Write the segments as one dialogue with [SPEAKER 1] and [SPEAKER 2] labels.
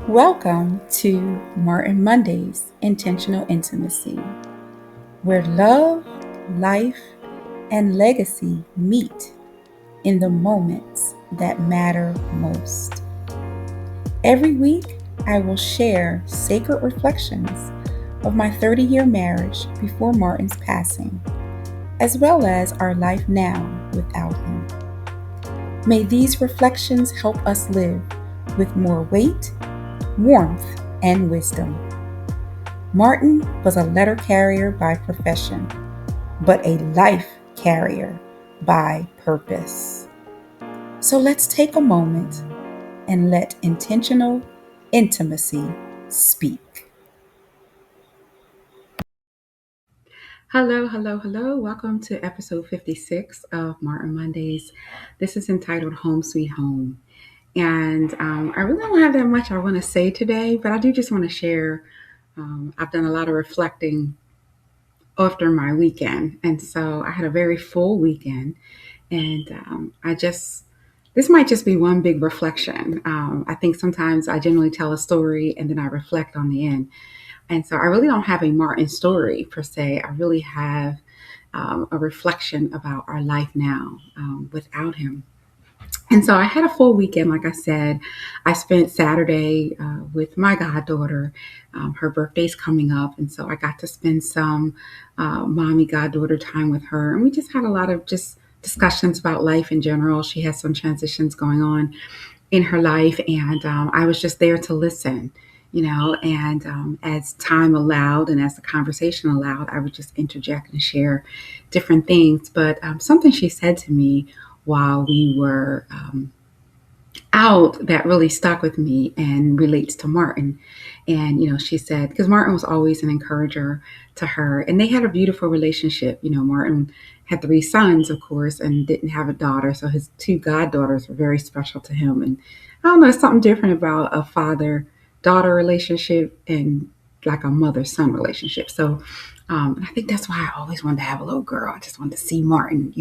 [SPEAKER 1] Welcome to Martin Monday's Intentional Intimacy, where love, life, and legacy meet in the moments that matter most. Every week, I will share sacred reflections of my 30-year marriage before Martin's passing, as well as our life now without him. May these reflections help us live with more weight, warmth, and wisdom. Martin was a letter carrier by profession, but a life carrier by purpose. So let's take a moment and let intentional intimacy speak. Hello, hello, hello. Welcome to episode 56 of Martin Mondays. This is entitled Home Sweet Home. And I really don't have that much I want to say today, but I do just want to share. I've done a lot of reflecting after my weekend. And so I had a very full weekend. And this might just be one big reflection. I think sometimes I generally tell a story and then I reflect on the end. And so I really don't have a Martin story per se. I really have a reflection about our life now without him. And so I had a full weekend, like I said. I spent Saturday with my goddaughter. Her birthday's coming up, and so I got to spend some mommy goddaughter time with her. And we just had a lot of just discussions about life in general. She has some transitions going on in her life, and I was just there to listen, and as time allowed and as the conversation allowed, I would just interject and share different things. But something she said to me while we were out that really stuck with me and relates to Martin. And, she said, because Martin was always an encourager to her, and they had a beautiful relationship. Martin had three sons, of course, and didn't have a daughter. So his two goddaughters were very special to him. And I don't know, it's something different about a father daughter relationship and like a mother son relationship. So I think that's why I always wanted to have a little girl. I just wanted to see Martin,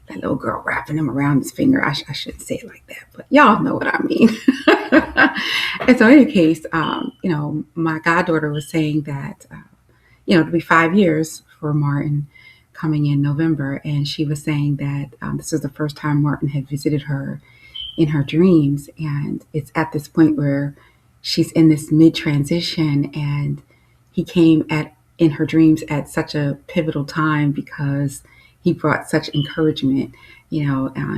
[SPEAKER 1] that little girl wrapping him around his finger. I shouldn't say it like that, but y'all know what I mean. And so, in any case, my goddaughter was saying that, it'll be 5 years for Martin coming in November, and she was saying that this was the first time Martin had visited her in her dreams, and it's at this point where she's in this mid transition, and he came at in her dreams at such a pivotal time because he brought such encouragement. He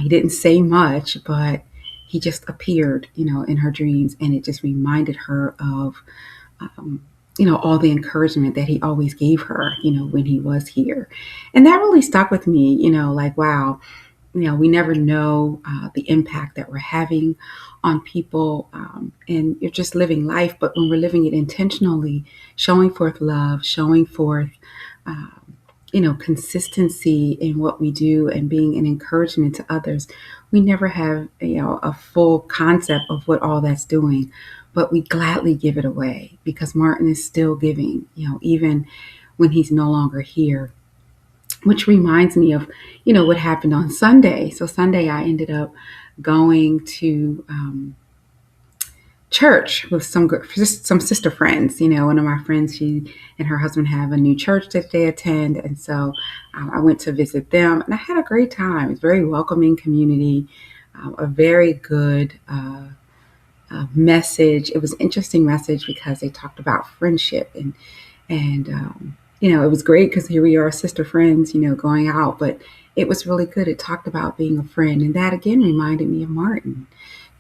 [SPEAKER 1] didn't say much, but he just appeared, in her dreams, and it just reminded her of, all the encouragement that he always gave her, when he was here. And that really stuck with me, like, wow, we never know the impact that we're having on people, and you're just living life. But when we're living it intentionally, showing forth love, showing forth, consistency in what we do and being an encouragement to others, we never have, a full concept of what all that's doing, but we gladly give it away because Martin is still giving, even when he's no longer here. Which reminds me of, what happened on Sunday. So Sunday, I ended up going to church with some sister friends. One of my friends, she and her husband have a new church that they attend, and so I went to visit them, and I had a great time. It's a very welcoming community, a very good message. It was an interesting message because they talked about friendship and it was great because here we are, sister friends, going out, but it was really good. It talked about being a friend, and that again reminded me of Martin,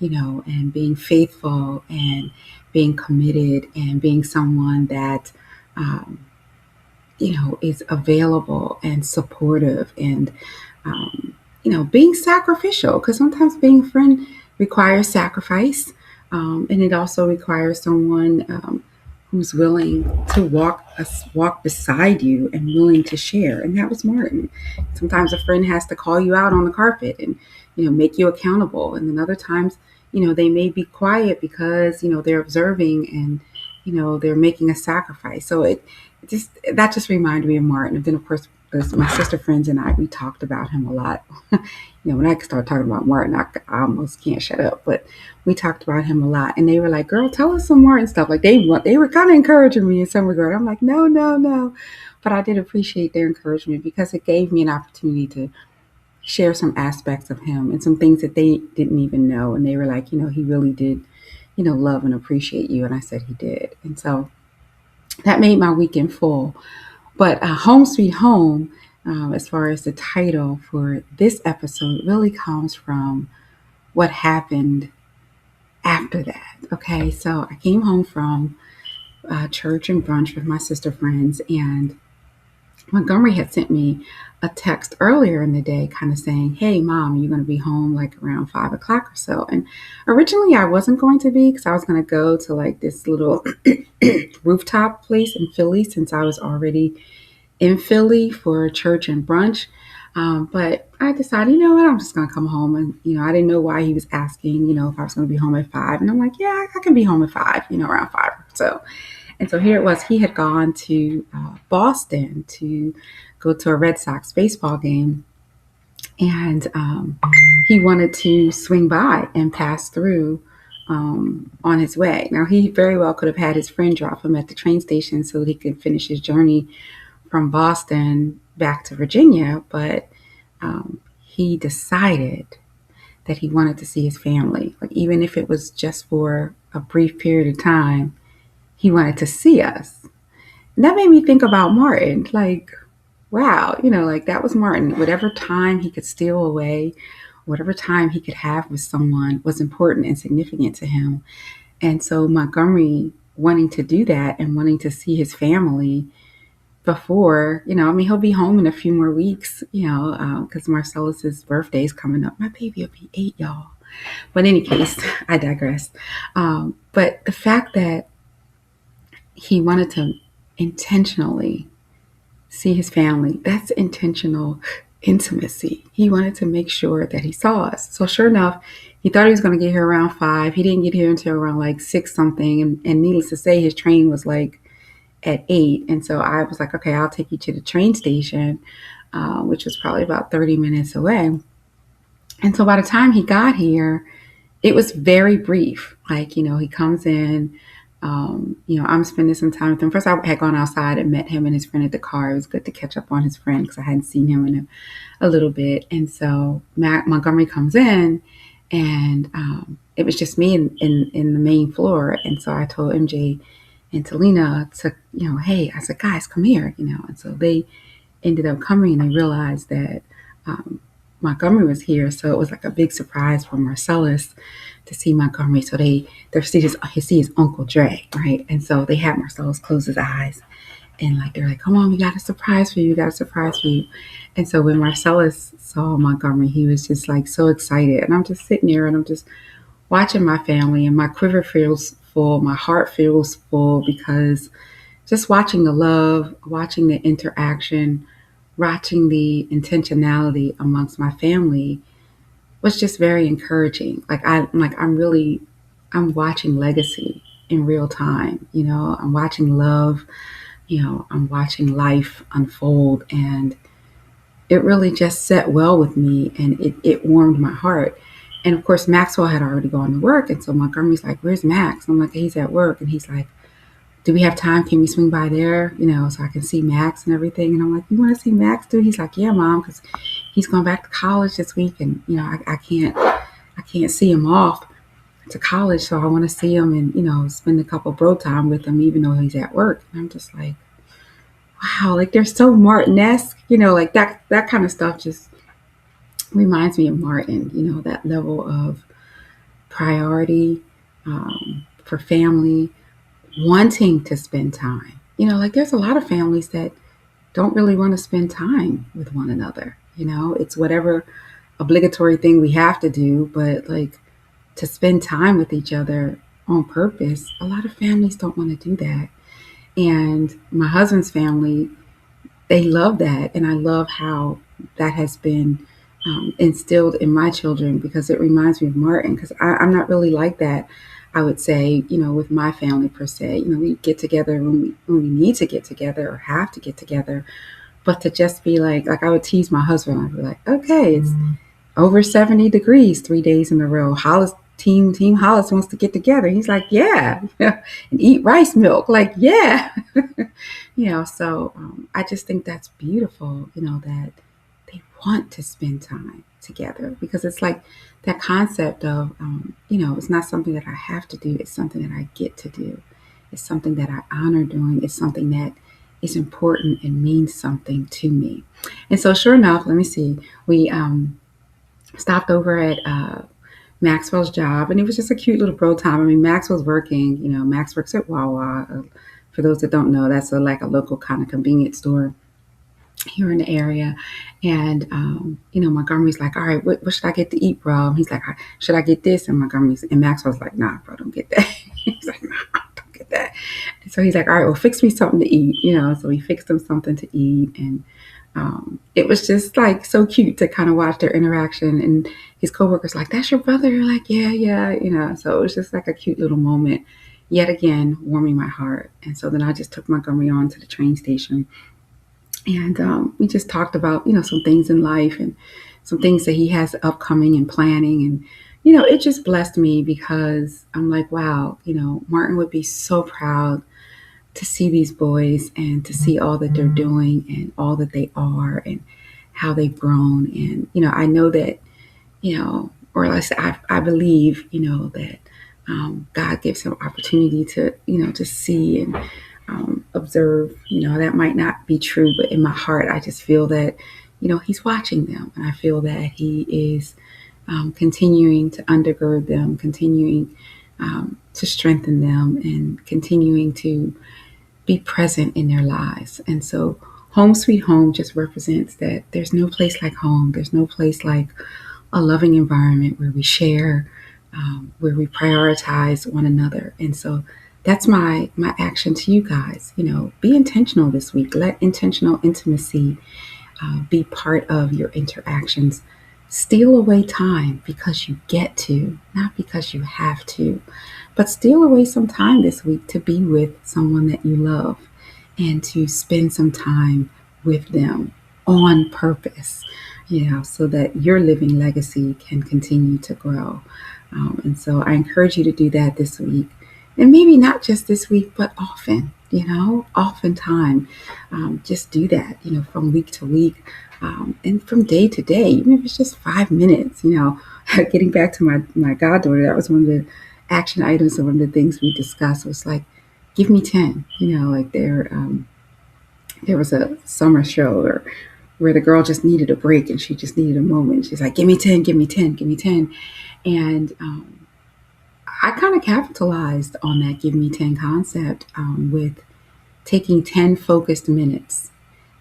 [SPEAKER 1] and being faithful and being committed and being someone that, is available and supportive and, being sacrificial, because sometimes being a friend requires sacrifice. And it also requires someone who's willing to walk beside you and willing to share. And that was Martin. Sometimes a friend has to call you out on the carpet and make you accountable. And then other times, they may be quiet because they're observing and they're making a sacrifice. So that just reminded me of Martin. And then of course my sister friends and I, we talked about him a lot. When I start talking about Martin, I almost can't shut up. But we talked about him a lot, and they were like, "Girl, tell us some more and stuff." Like they were kind of encouraging me in some regard. I'm like, "No, no, no," but I did appreciate their encouragement because it gave me an opportunity to share some aspects of him and some things that they didn't even know. And they were like, he really did, love and appreciate you. And I said he did, and so that made my weekend full. But Home Sweet Home, as far as the title for this episode, really comes from what happened after that. Okay, so I came home from church and brunch with my sister friends, and Montgomery had sent me a text earlier in the day kind of saying, "Hey, mom, you're going to be home like around 5 o'clock or so." And originally I wasn't going to be because I was going to go to like this little rooftop place in Philly since I was already in Philly for church and brunch. But I decided, you know what, I'm just going to come home. And, I didn't know why he was asking, if I was going to be home at 5. And I'm like, yeah, I can be home at 5, around 5 or so. And so here it was. He had gone to Boston to go to a Red Sox baseball game. And he wanted to swing by and pass through on his way. Now, he very well could have had his friend drop him at the train station so that he could finish his journey from Boston back to Virginia, but he decided that he wanted to see his family. Like, even if it was just for a brief period of time, he wanted to see us. And that made me think about Martin. Like, wow, like that was Martin. Whatever time he could steal away, whatever time he could have with someone was important and significant to him. And so Montgomery wanting to do that and wanting to see his family before, he'll be home in a few more weeks, because Marcellus's birthday is coming up. My baby will be 8, y'all. But in any case, I digress. But the fact that he wanted to intentionally see his family, that's intentional intimacy. He wanted to make sure that he saw us. So sure enough, he thought he was going to get here around 5. He didn't get here until around like 6 something. And needless to say, his train was like at 8. And so I was like, okay, I'll take you to the train station, which was probably about 30 minutes away. And so by the time he got here, it was very brief. Like, he comes in, I'm spending some time with him. First, I had gone outside and met him and his friend at the car. It was good to catch up on his friend because I hadn't seen him in a little bit. And so Montgomery comes in, and it was just me in the main floor. And so I told MJ and Talina to, hey, I said, guys, come here, and so they ended up coming, and they realized that Montgomery was here. So it was like a big surprise for Marcellus to see Montgomery. So they see his Uncle Dre, right? And so they had Marcellus close his eyes, and they're like, come on, we got a surprise for you, And so when Marcellus saw Montgomery, he was just like so excited. And I'm just sitting there and I'm just watching my family, and my quiver feels full, my heart feels full, because just watching the love, watching the interaction, watching the intentionality amongst my family was just very encouraging. I'm watching legacy in real time. I'm watching love, I'm watching life unfold, and it really just set well with me, and it warmed my heart. And of course, Maxwell had already gone to work, and so Montgomery's like, where's Max? I'm like, he's at work. And he's like, do we have time? Can we swing by there, so I can see Max and everything? And I'm like, you want to see Max, dude? He's like, yeah, Mom, because he's going back to college this week, and I can't see him off to college, so I want to see him and spend a couple bro time with him, even though he's at work. And I'm just like, wow, like they're so Martin-esque, like that kind of stuff just reminds me of Martin, that level of priority for family, wanting to spend time. There's a lot of families that don't really want to spend time with one another. It's whatever obligatory thing we have to do, but to spend time with each other on purpose, a lot of families don't want to do that. And my husband's family, they love that. And I love how that has been instilled in my children, because it reminds me of Martin, because I'm not really like that, I would say, with my family per se. We get together when we need to get together or have to get together. But to just be like I would tease my husband. I'd be like, okay, it's over 70 degrees 3 days in a row. Hollis Team Hollis wants to get together. He's like, yeah, and eat rice milk. Like, yeah, So I just think that's beautiful. That they want to spend time together because it's like that concept of, it's not something that I have to do. It's something that I get to do. It's something that I honor doing. It's something that is important and means something to me. And so, sure enough, let me see. We stopped over at Maxwell's job, and it was just a cute little bro time. I mean, Max was working. Max works at Wawa. For those that don't know, that's like a local kind of convenience store here in the area. And Montgomery's like, all right, what should I get to eat, bro? And he's like, should I get this? And Maxwell's like, nah, bro, don't get that. He's like, nah, don't get that. And so he's like, all right, well, fix me something to eat. So he fixed him something to eat, and it was just like so cute to kind of watch their interaction. And his coworker's like, that's your brother? You're like, yeah. So it was just like a cute little moment, yet again, warming my heart. And so then I just took Montgomery on to the train station, and we just talked about, some things in life and some things that he has upcoming and planning. And, it just blessed me because I'm like, wow, Martin would be so proud to see these boys and to see all that they're doing and all that they are and how they've grown. And, I know that, or at least I believe, that God gives him opportunity to, to see and observe. That might not be true, but in my heart, I just feel that, he's watching them. And I feel that he is continuing to undergird them, continuing to strengthen them, and continuing to be present in their lives. And so home sweet home just represents that there's no place like home. There's no place like a loving environment where we share, where we prioritize one another. And so that's my action to you guys. Be intentional this week. Let intentional intimacy be part of your interactions. Steal away time because you get to, not because you have to. But steal away some time this week to be with someone that you love and to spend some time with them on purpose, so that your living legacy can continue to grow. And so I encourage you to do that this week. And maybe not just this week, but often, oftentimes. Just do that, from week to week, and from day to day, even if it's just 5 minutes, getting back to my goddaughter, that was one of the action items. And one of the things we discussed was like, give me 10, like there was a summer show where the girl just needed a break and she just needed a moment. She's like, give me 10, give me 10, give me 10. And I kind of capitalized on that give me 10 concept with taking 10 focused minutes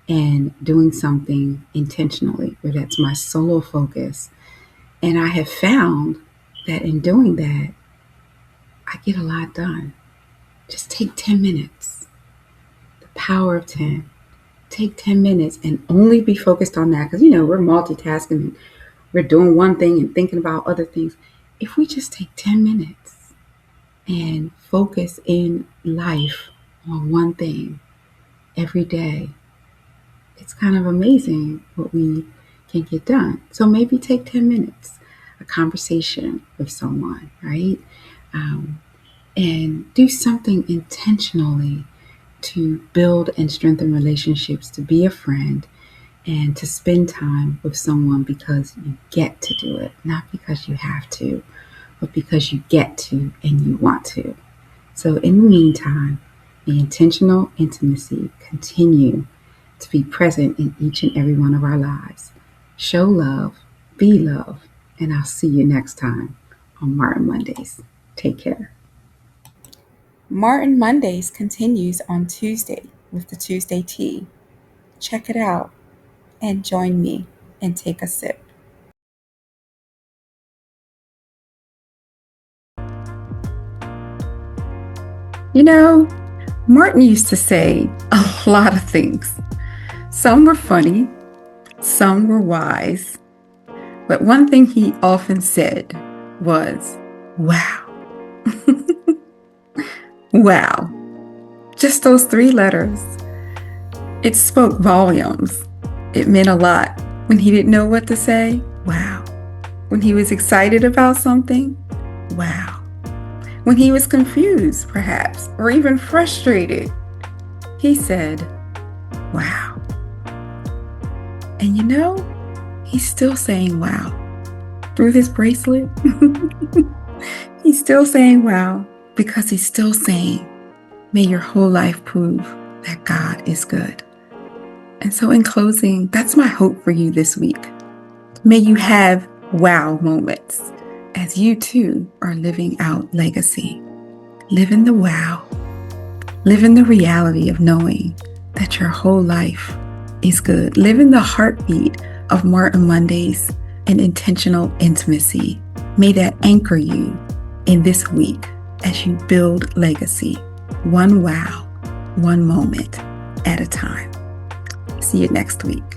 [SPEAKER 1] and doing something intentionally, where that's my solo focus. And I have found that in doing that, I get a lot done. Just take 10 minutes. The power of 10. Take 10 minutes and only be focused on that. Because, we're multitasking and we're doing one thing and thinking about other things. If we just take 10 minutes and focus in life on one thing every day, it's kind of amazing what we can get done. So maybe take 10 minutes, a conversation with someone, right? And do something intentionally to build and strengthen relationships, to be a friend, and to spend time with someone because you get to do it, not because you have to, but because you get to and you want to. So in the meantime, the intentional intimacy continue to be present in each and every one of our lives. Show love, be love, and I'll see you next time on Martin Mondays. Take care. Martin Mondays continues on Tuesday with the Tuesday Tea. Check it out and join me and take a sip. Martin used to say a lot of things. Some were funny, some were wise, but one thing he often said was, wow. Wow. Just those 3 letters. It spoke volumes. It meant a lot. When he didn't know what to say, wow. When he was excited about something, wow. When he was confused, perhaps, or even frustrated, he said, wow. And you know, he's still saying wow. Through this bracelet, he's still saying wow, because he's still saying, may your whole life prove that God is good. And so in closing, that's my hope for you this week. May you have wow moments as you too are living out legacy. Live in the wow. Live in the reality of knowing that your whole life is good. Live in the heartbeat of Martin Mondays and intentional intimacy. May that anchor you in this week as you build legacy, one wow, one moment at a time. See you next week.